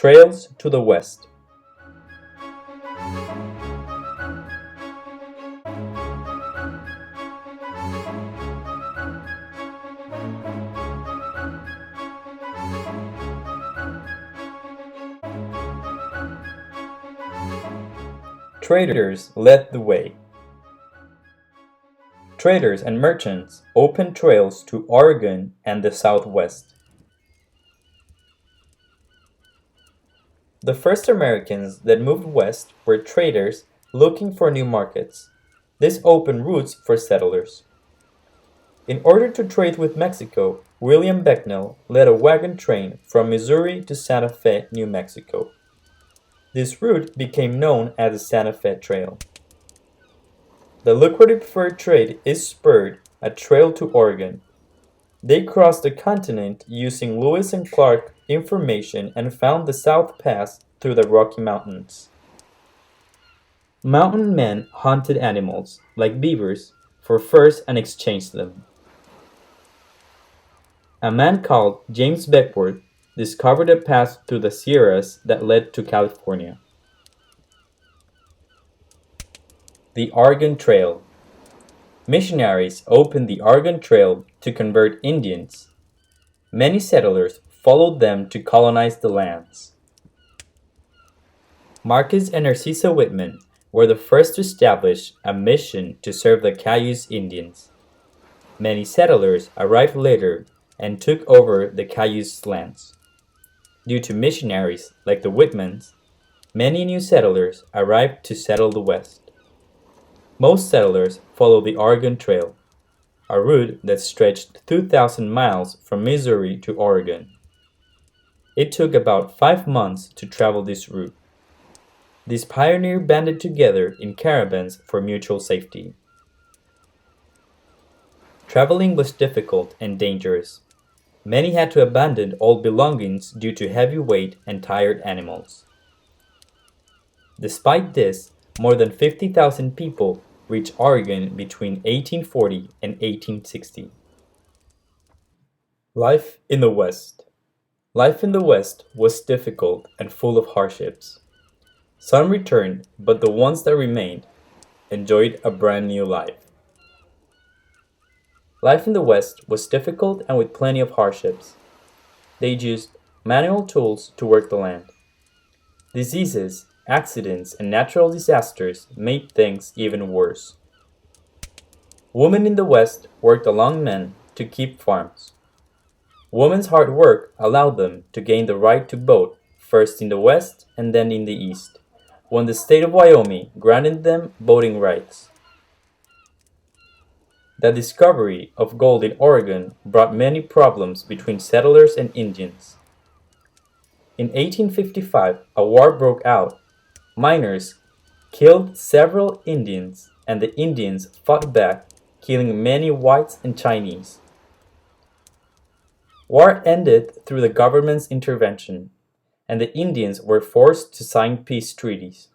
Trails to the West. Traders led the way. Traders and merchants opened trails to Oregon and the Southwest. The first Americans that moved west were traders looking for new markets. This opened routes for settlers. In order to trade with Mexico, William Becknell led a wagon train from Missouri to Santa Fe, New Mexico. This route became known as the Santa Fe Trail. The lucrative fur trade is spurred a trail to Oregon. They crossed the continent using Lewis and Clark information and found the South Pass through the Rocky Mountains. Mountain men hunted animals, like beavers, for furs and exchanged them. A man called James Beckwourth discovered a path through the Sierras that led to California. The Oregon Trail. Missionaries opened the Oregon Trail to convert Indians. Many settlers followed them to colonize the lands. Marcus and Narcissa Whitman were the first to establish a mission to serve the Cayuse Indians. Many settlers arrived later and took over the Cayuse lands. Due to missionaries like the Whitmans, many new settlers arrived to settle the West. Most settlers followed the Oregon Trail, a route that stretched 2,000 miles from Missouri to Oregon. It took about 5 months to travel this route. These pioneers banded together in caravans for mutual safety. Traveling was difficult and dangerous. Many had to abandon all belongings due to heavy weight and tired animals. Despite this, more than 50,000 people reached Oregon between 1840 and 1860. Life in the West. Life in the West was difficult and full of hardships. Some returned, but the ones that remained enjoyed a brand new life. Life in the West was difficult and with plenty of hardships. They used manual tools to work the land. Diseases, accidents, and natural disasters made things even worse. Women in the West worked along men to keep farms. Women's hard work allowed them to gain the right to vote, first in the West and then in the East, when the state of Wyoming granted them voting rights. The discovery of gold in Oregon brought many problems between settlers and Indians. In 1855, a war broke out. Miners killed several Indians, and the Indians fought back, killing many whites and Chinese. War ended through the government's intervention, and the Indians were forced to sign peace treaties.